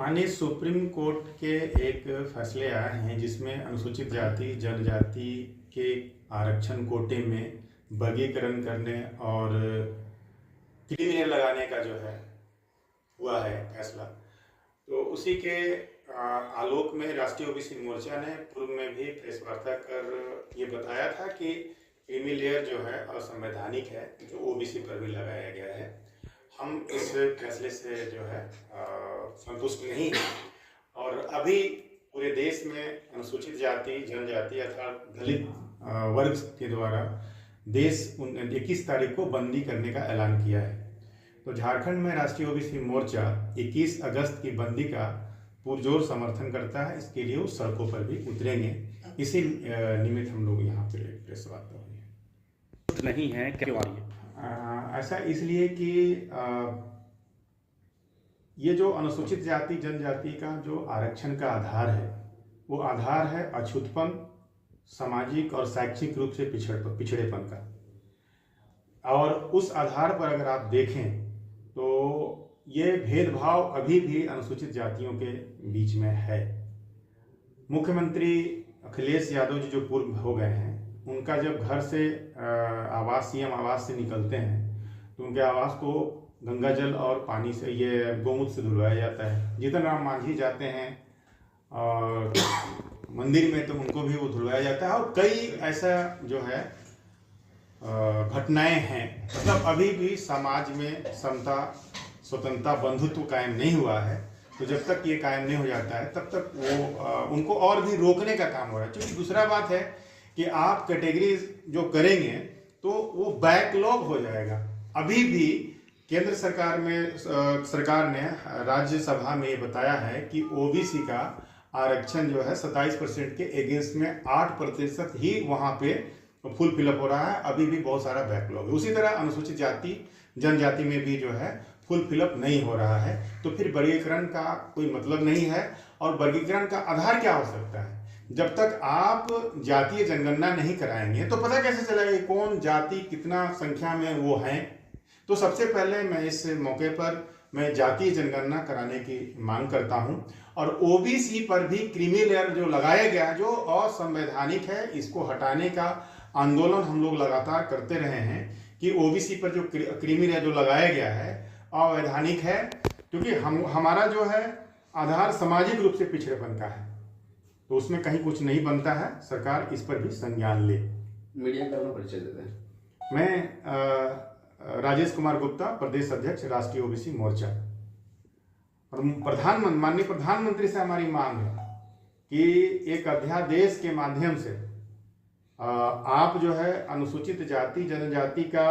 माननीय supreme court के एक फैसले आए हैं जिसमें अनुसूचित जाति जनजाति के आरक्षण कोटे में वर्गीकरण करने और क्रीमिनल लगाने का जो है हुआ है फैसला। तो उसी के आलोक में राष्ट्रीय ओबीसी मोर्चा ने पूर्व में भी प्रेस वार्ता कर ये बताया था कि क्रीमी लेयर जो है असंवैधानिक है, जो ओबीसी पर भी लगाया गया है। हम इस फैसले से जो है संतुष्ट नहीं हैं और अभी पूरे देश में अनुसूचित जाति जनजाति अर्थात दलित वर्ग के द्वारा देश 21 तारीख को बंदी करने का ऐलान किया है। तो झारखंड में राष्ट्रीय ओबीसी मोर्चा 21 अगस्त की बंदी का पुरजोर समर्थन करता है। इसके लिए वो सड़कों पर भी उतरेंगे। इसी निमित्त हम लोग यहाँ पे प्रेस वार्ता हो रही है। नहीं है क्यों आ रही है? ऐसा इसलिए कि ये जो अनुसूचित जाति जनजाति का जो आरक्षण का आधार है वो आधार है अछूतपन, सामाजिक और शैक्षिक रूप से पिछड़ेपन का। और उस आधार पर अगर आप देखें तो ये भेदभाव अभी भी अनुसूचित जातियों के बीच में है। मुख्यमंत्री अखिलेश यादव जी जो पूर्व हो गए हैं, उनका जब घर से सीएम आवास से निकलते हैं तो उनके आवास को गंगा जल और पानी से, ये गोमूत्र से धुलवाया जाता है। जीतन राम मांझी जाते हैं और मंदिर में तो उनको भी वो धुलवाया जाता है। और कई ऐसा जो है घटनाएं हैं। मतलब अभी भी समाज में समता, स्वतंत्रता, बंधुत्व कायम नहीं हुआ है। तो जब तक ये कायम नहीं हो जाता है तब तक वो उनको और भी रोकने का काम हो रहा है। क्योंकि दूसरा बात है कि आप कैटेगरी जो करेंगे तो वो बैकलॉग हो जाएगा। अभी भी केंद्र सरकार ने राज्यसभा में ये बताया है कि ओबीसी का आरक्षण जो है 27% के अगेंस्ट में 8% ही वहां पे फुल फिलअप हो रहा है। अभी भी बहुत सारा बैकलॉग है। उसी तरह अनुसूचित जाति जनजाति में भी जो है फुल फिलअप नहीं हो रहा है। तो फिर वर्गीकरण का कोई मतलब नहीं है। और वर्गीकरण का आधार क्या हो सकता है? जब तक आप जातीय जनगणना नहीं कराएंगे तो पता कैसे चलेगा कौन जाति कितना संख्या में वो हैं। तो सबसे पहले मैं इस मौके पर मैं जातीय जनगणना कराने की मांग करता हूं। और ओबीसी पर भी क्रीमी लेयर जो लगाया गया है जो असंवैधानिक है, इसको हटाने का आंदोलन हम लोग लगातार करते रहे हैं कि ओबीसी पर जो क्रीमी लेयर जो लगाया गया है अवैधानिक है। क्योंकि हमारा जो है आधार सामाजिक रूप से पिछड़ेपन का है, तो उसमें कहीं कुछ नहीं बनता है। सरकार इस पर भी संज्ञान ले। मीडिया का परिचय देते हैं। मैं राजेश कुमार गुप्ता, प्रदेश अध्यक्ष राष्ट्रीय ओबीसी मोर्चा। और माननीय प्रधानमंत्री से हमारी मांग है कि एक अध्यादेश के माध्यम से आप जो है अनुसूचित जाति जनजाति का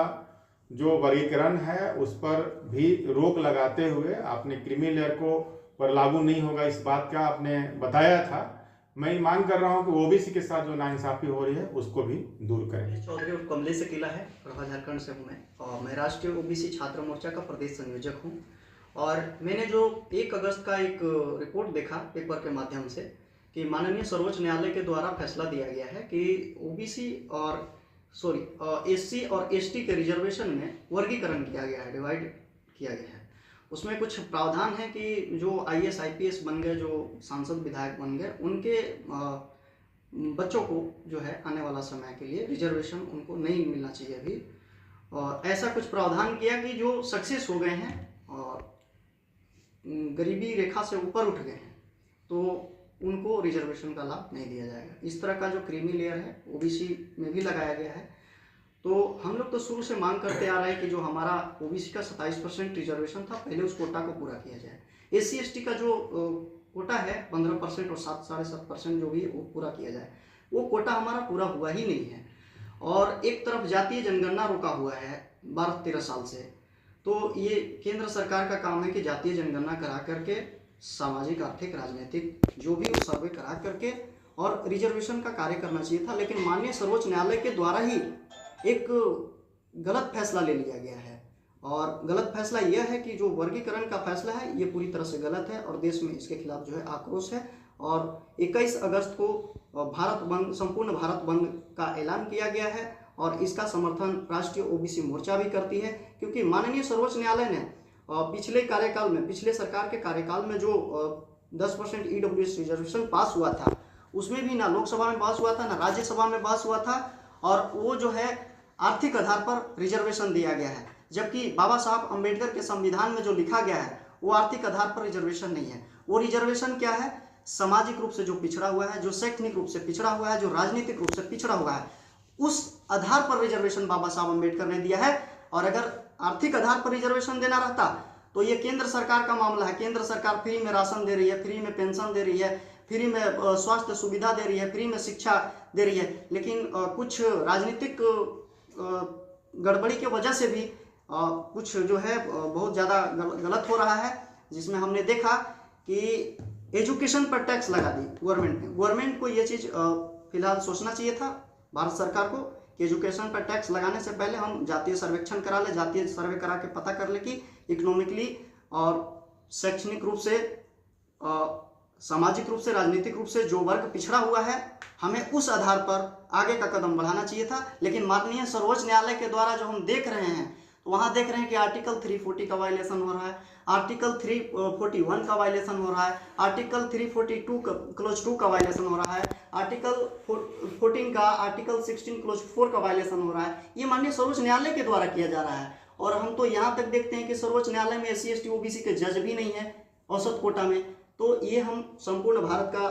जो वर्गीकरण है उस पर भी रोक लगाते हुए, आपने क्रीमी लेयर को पर लागू नहीं होगा इस बात का आपने बताया था। मैं मांग कर रहा हूं कि ओबीसी के साथ जो नाइंसाफी हो रही है उसको भी दूर करें। चौधरी और कमले से किला है, प्रभा झारखंड से हूँ मैं, और मैं राष्ट्रीय ओबीसी छात्र मोर्चा का प्रदेश संयोजक हूँ। और मैंने जो 1 अगस्त का एक रिपोर्ट देखा पेपर के माध्यम से कि माननीय सर्वोच्च न्यायालय के द्वारा फैसला दिया गया है कि ओबीसी और एससी और एसटी के रिजर्वेशन में वर्गीकरण किया गया है, डिवाइड किया गया है। उसमें कुछ प्रावधान है कि जो आईएएस आईपीएस बन गए, जो सांसद विधायक बन गए, उनके बच्चों को जो है आने वाला समय के लिए रिजर्वेशन उनको नहीं मिलना चाहिए अभी। और ऐसा कुछ प्रावधान किया कि जो सक्सेस हो गए हैं और गरीबी रेखा से ऊपर उठ गए हैं तो उनको रिजर्वेशन का लाभ नहीं दिया जाएगा। इस तरह का जो क्रीमी लेयर है ओबीसी में भी लगाया गया है। तो हम लोग तो शुरू से मांग करते आ रहे हैं कि जो हमारा ओबीसी का 27% रिजर्वेशन था, पहले उस कोटा को पूरा किया जाए। एससी एसटी का जो कोटा है 15% और 7.5% जो भी वो पूरा किया जाए। वो कोटा हमारा पूरा हुआ ही नहीं है। और एक तरफ जातीय जनगणना रोका हुआ है 12-13 साल से। तो ये केंद्र सरकार का काम है कि जातीय जनगणना करा करके सामाजिक, आर्थिक, राजनीतिक जो भी सर्वे करा करके और रिजर्वेशन का कार्य करना चाहिए था। लेकिन माननीय सर्वोच्च न्यायालय के द्वारा ही एक गलत फैसला ले लिया गया है। और गलत फैसला यह है कि जो वर्गीकरण का फैसला है ये पूरी तरह से गलत है और देश में इसके खिलाफ जो है आक्रोश है। और 21 अगस्त को भारत बंद, संपूर्ण भारत बंद का ऐलान किया गया है और इसका समर्थन राष्ट्रीय ओबीसी मोर्चा भी करती है। क्योंकि माननीय सर्वोच्च न्यायालय ने पिछले कार्यकाल में, पिछले सरकार के कार्यकाल में जो 10% EWS रिजर्वेशन पास हुआ था, उसमें भी ना लोकसभा में पास हुआ था ना राज्यसभा में पास हुआ था, और वो जो है आर्थिक आधार पर रिजर्वेशन दिया गया है। जबकि बाबा साहब अम्बेडकर के संविधान में जो लिखा गया है वो आर्थिक आधार पर रिजर्वेशन नहीं है। वो रिजर्वेशन क्या है? सामाजिक रूप से जो पिछड़ा हुआ है, जो शैक्षणिक रूप से पिछड़ा हुआ है, जो राजनीतिक रूप से पिछड़ा हुआ है, उस आधार पर रिजर्वेशन बाबा साहब अम्बेडकर ने दिया है। और अगर आर्थिक आधार पर रिजर्वेशन देना रहता तो ये केंद्र सरकार का मामला है। केंद्र सरकार फ्री में राशन दे रही है, फ्री में पेंशन दे रही है, फ्री में स्वास्थ्य सुविधा दे रही है, फ्री में शिक्षा दे रही है। लेकिन कुछ राजनीतिक गड़बड़ी की वजह से भी कुछ जो है बहुत ज़्यादा गलत हो रहा है, जिसमें हमने देखा कि एजुकेशन पर टैक्स लगा दी गवर्नमेंट ने। गवर्नमेंट को ये चीज़ फिलहाल सोचना चाहिए था, भारत सरकार को, कि एजुकेशन पर टैक्स लगाने से पहले हम जातीय सर्वेक्षण करा ले, जातीय सर्वे करा के पता कर ले कि इकोनॉमिकली और शैक्षणिक रूप से, सामाजिक रूप से, राजनीतिक रूप से जो वर्ग पिछड़ा हुआ है, हमें उस आधार पर आगे का कदम बढ़ाना चाहिए था। लेकिन माननीय सर्वोच्च न्यायालय के द्वारा जो हम देख रहे हैं, तो वहाँ देख रहे हैं कि आर्टिकल 340 का वायलेशन हो रहा है, आर्टिकल 341 का वायलेशन हो रहा है, आर्टिकल 342 क्लोज 2 का वायलेशन हो रहा है, आर्टिकल 14 का, आर्टिकल 16 क्लोज 4 का वायलेशन हो रहा है। ये माननीय सर्वोच्च न्यायालय के द्वारा किया जा रहा है। और हम तो यहाँ तक देखते हैं कि सर्वोच्च न्यायालय में SC ST OBC के जज भी नहीं है औसत कोटा में। तो ये हम संपूर्ण भारत का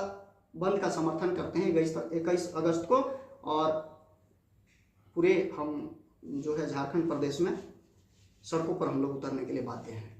बंद का समर्थन करते हैं 21 अगस्त को, और पूरे हम जो है झारखंड प्रदेश में सड़कों पर हम लोग उतरने के लिए बाध्य हैं।